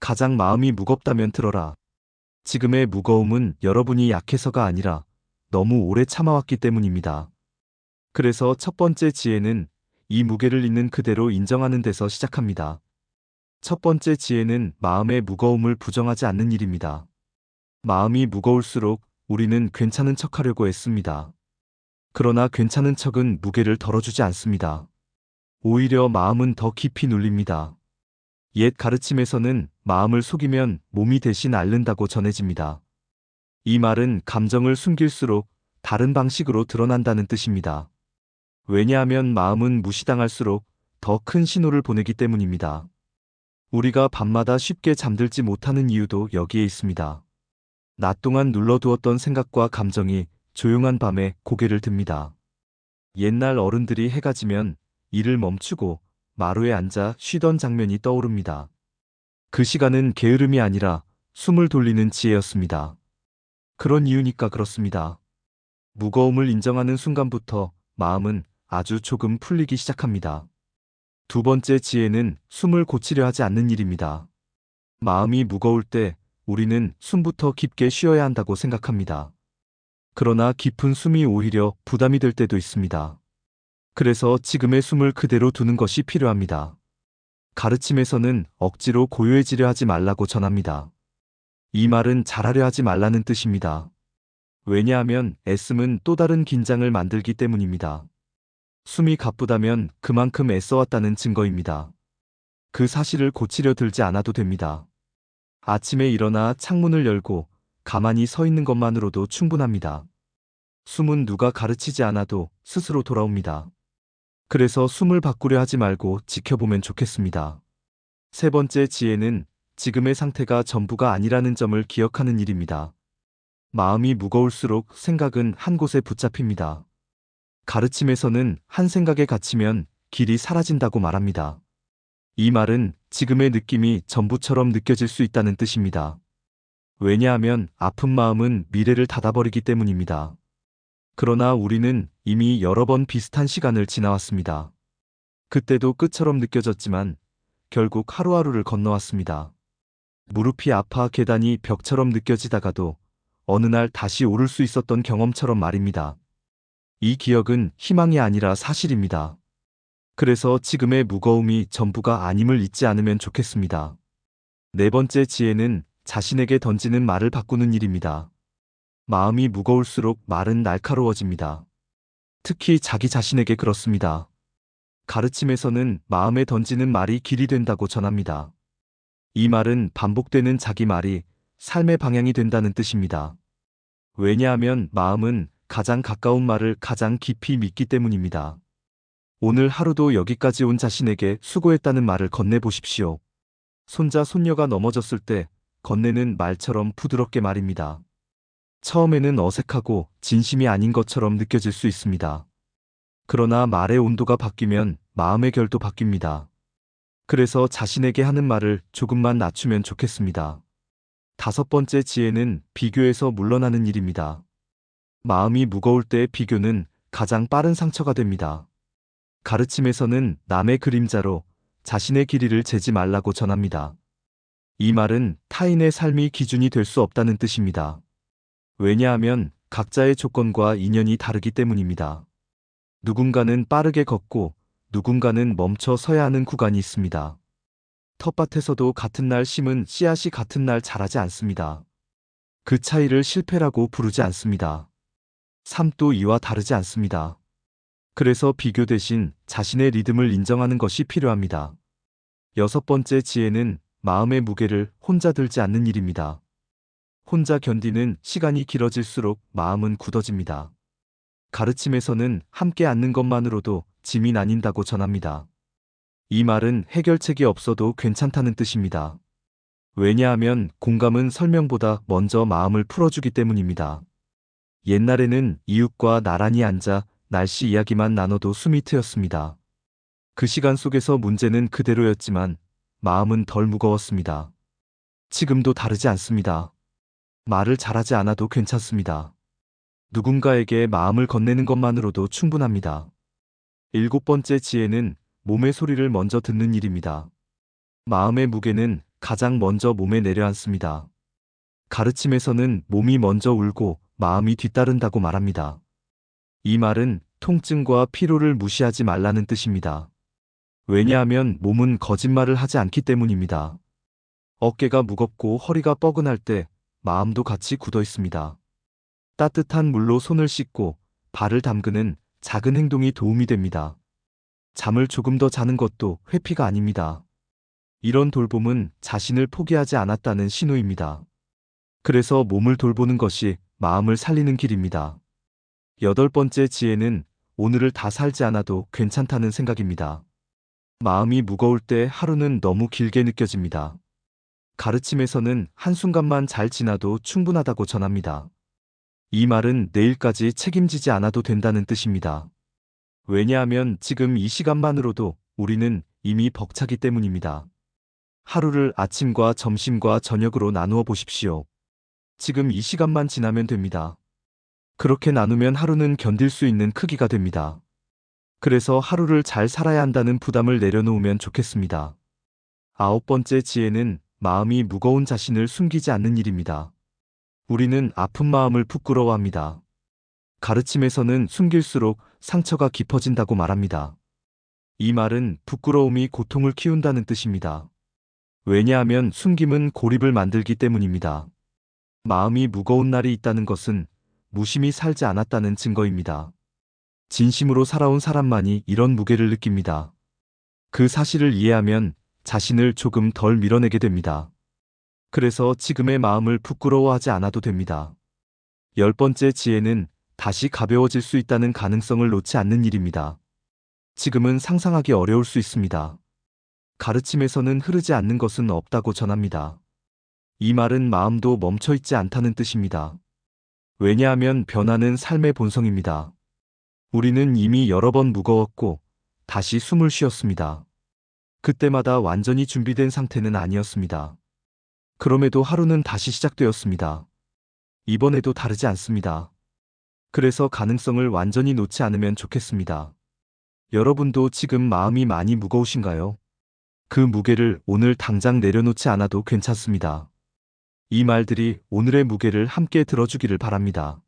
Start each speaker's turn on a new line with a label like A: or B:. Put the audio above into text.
A: 가장 마음이 무겁다면 들어라. 지금의 무거움은 여러분이 약해서가 아니라 너무 오래 참아왔기 때문입니다. 그래서 첫 번째 지혜는 이 무게를 있는 그대로 인정하는 데서 시작합니다. 첫 번째 지혜는 마음의 무거움을 부정하지 않는 일입니다. 마음이 무거울수록 우리는 괜찮은 척하려고 애씁니다. 그러나 괜찮은 척은 무게를 덜어주지 않습니다. 오히려 마음은 더 깊이 눌립니다. 옛 가르침에서는 마음을 속이면 몸이 대신 앓는다고 전해집니다. 이 말은 감정을 숨길수록 다른 방식으로 드러난다는 뜻입니다. 왜냐하면 마음은 무시당할수록 더 큰 신호를 보내기 때문입니다. 우리가 밤마다 쉽게 잠들지 못하는 이유도 여기에 있습니다. 낮 동안 눌러두었던 생각과 감정이 조용한 밤에 고개를 듭니다. 옛날 어른들이 해가 지면 일을 멈추고 마루에 앉아 쉬던 장면이 떠오릅니다. 그 시간은 게으름이 아니라 숨을 돌리는 지혜였습니다. 그런 이유니까 그렇습니다. 무거움을 인정하는 순간부터 마음은 아주 조금 풀리기 시작합니다. 두 번째 지혜는 숨을 고치려 하지 않는 일입니다. 마음이 무거울 때 우리는 숨부터 깊게 쉬어야 한다고 생각합니다. 그러나 깊은 숨이 오히려 부담이 될 때도 있습니다. 그래서 지금의 숨을 그대로 두는 것이 필요합니다. 가르침에서는 억지로 고요해지려 하지 말라고 전합니다. 이 말은 잘하려 하지 말라는 뜻입니다. 왜냐하면 애씀은 또 다른 긴장을 만들기 때문입니다. 숨이 가쁘다면 그만큼 애써왔다는 증거입니다. 그 사실을 고치려 들지 않아도 됩니다. 아침에 일어나 창문을 열고 가만히 서 있는 것만으로도 충분합니다. 숨은 누가 가르치지 않아도 스스로 돌아옵니다. 그래서 숨을 바꾸려 하지 말고 지켜보면 좋겠습니다. 세 번째 지혜는 지금의 상태가 전부가 아니라는 점을 기억하는 일입니다. 마음이 무거울수록 생각은 한 곳에 붙잡힙니다. 가르침에서는 한 생각에 갇히면 길이 사라진다고 말합니다. 이 말은 지금의 느낌이 전부처럼 느껴질 수 있다는 뜻입니다. 왜냐하면 아픈 마음은 미래를 닫아버리기 때문입니다. 그러나 우리는 이미 여러 번 비슷한 시간을 지나왔습니다. 그때도 끝처럼 느껴졌지만 결국 하루하루를 건너왔습니다. 무릎이 아파 계단이 벽처럼 느껴지다가도 어느 날 다시 오를 수 있었던 경험처럼 말입니다. 이 기억은 희망이 아니라 사실입니다. 그래서 지금의 무거움이 전부가 아님을 잊지 않으면 좋겠습니다. 네 번째 지혜는 자신에게 던지는 말을 바꾸는 일입니다. 마음이 무거울수록 말은 날카로워집니다. 특히 자기 자신에게 그렇습니다. 가르침에서는 마음에 던지는 말이 길이 된다고 전합니다. 이 말은 반복되는 자기 말이 삶의 방향이 된다는 뜻입니다. 왜냐하면 마음은 가장 가까운 말을 가장 깊이 믿기 때문입니다. 오늘 하루도 여기까지 온 자신에게 수고했다는 말을 건네보십시오. 손자, 손녀가 넘어졌을 때 건네는 말처럼 부드럽게 말입니다. 처음에는 어색하고 진심이 아닌 것처럼 느껴질 수 있습니다. 그러나 말의 온도가 바뀌면 마음의 결도 바뀝니다. 그래서 자신에게 하는 말을 조금만 낮추면 좋겠습니다. 다섯 번째 지혜는 비교에서 물러나는 일입니다. 마음이 무거울 때 비교는 가장 빠른 상처가 됩니다. 가르침에서는 남의 그림자로 자신의 길이를 재지 말라고 전합니다. 이 말은 타인의 삶이 기준이 될 수 없다는 뜻입니다. 왜냐하면 각자의 조건과 인연이 다르기 때문입니다. 누군가는 빠르게 걷고 누군가는 멈춰 서야 하는 구간이 있습니다. 텃밭에서도 같은 날 심은 씨앗이 같은 날 자라지 않습니다. 그 차이를 실패라고 부르지 않습니다. 삶도 이와 다르지 않습니다. 그래서 비교 대신 자신의 리듬을 인정하는 것이 필요합니다. 여섯 번째 지혜는 마음의 무게를 혼자 들지 않는 일입니다. 혼자 견디는 시간이 길어질수록 마음은 굳어집니다. 가르침에서는 함께 앉는 것만으로도 짐이 나뉜다고 전합니다. 이 말은 해결책이 없어도 괜찮다는 뜻입니다. 왜냐하면 공감은 설명보다 먼저 마음을 풀어주기 때문입니다. 옛날에는 이웃과 나란히 앉아 날씨 이야기만 나눠도 숨이 트였습니다. 그 시간 속에서 문제는 그대로였지만 마음은 덜 무거웠습니다. 지금도 다르지 않습니다. 말을 잘하지 않아도 괜찮습니다. 누군가에게 마음을 건네는 것만으로도 충분합니다. 일곱 번째 지혜는 몸의 소리를 먼저 듣는 일입니다. 마음의 무게는 가장 먼저 몸에 내려앉습니다. 가르침에서는 몸이 먼저 울고 마음이 뒤따른다고 말합니다. 이 말은 통증과 피로를 무시하지 말라는 뜻입니다. 왜냐하면 몸은 거짓말을 하지 않기 때문입니다. 어깨가 무겁고 허리가 뻐근할 때 마음도 같이 굳어 있습니다. 따뜻한 물로 손을 씻고 발을 담그는 작은 행동이 도움이 됩니다. 잠을 조금 더 자는 것도 회피가 아닙니다. 이런 돌봄은 자신을 포기하지 않았다는 신호입니다. 그래서 몸을 돌보는 것이 마음을 살리는 길입니다. 8번째 지혜는 오늘을 다 살지 않아도 괜찮다는 생각입니다. 마음이 무거울 때 하루는 너무 길게 느껴집니다. 가르침에서는 한순간만 잘 지나도 충분하다고 전합니다. 이 말은 내일까지 책임지지 않아도 된다는 뜻입니다. 왜냐하면 지금 이 시간만으로도 우리는 이미 벅차기 때문입니다. 하루를 아침과 점심과 저녁으로 나누어 보십시오. 지금 이 시간만 지나면 됩니다. 그렇게 나누면 하루는 견딜 수 있는 크기가 됩니다. 그래서 하루를 잘 살아야 한다는 부담을 내려놓으면 좋겠습니다. 9번째 지혜는 마음이 무거운 자신을 숨기지 않는 일입니다. 우리는 아픈 마음을 부끄러워합니다. 가르침에서는 숨길수록 상처가 깊어진다고 말합니다. 이 말은 부끄러움이 고통을 키운다는 뜻입니다. 왜냐하면 숨김은 고립을 만들기 때문입니다. 마음이 무거운 날이 있다는 것은 무심히 살지 않았다는 증거입니다. 진심으로 살아온 사람만이 이런 무게를 느낍니다. 그 사실을 이해하면 자신을 조금 덜 밀어내게 됩니다. 그래서 지금의 마음을 부끄러워하지 않아도 됩니다. 10번째 지혜는 다시 가벼워질 수 있다는 가능성을 놓지 않는 일입니다. 지금은 상상하기 어려울 수 있습니다. 가르침에서는 흐르지 않는 것은 없다고 전합니다. 이 말은 마음도 멈춰있지 않다는 뜻입니다. 왜냐하면 변화는 삶의 본성입니다. 우리는 이미 여러 번 무거웠고 다시 숨을 쉬었습니다. 그때마다 완전히 준비된 상태는 아니었습니다. 그럼에도 하루는 다시 시작되었습니다. 이번에도 다르지 않습니다. 그래서 가능성을 완전히 놓지 않으면 좋겠습니다. 여러분도 지금 마음이 많이 무거우신가요? 그 무게를 오늘 당장 내려놓지 않아도 괜찮습니다. 이 말들이 오늘의 무게를 함께 들어주기를 바랍니다.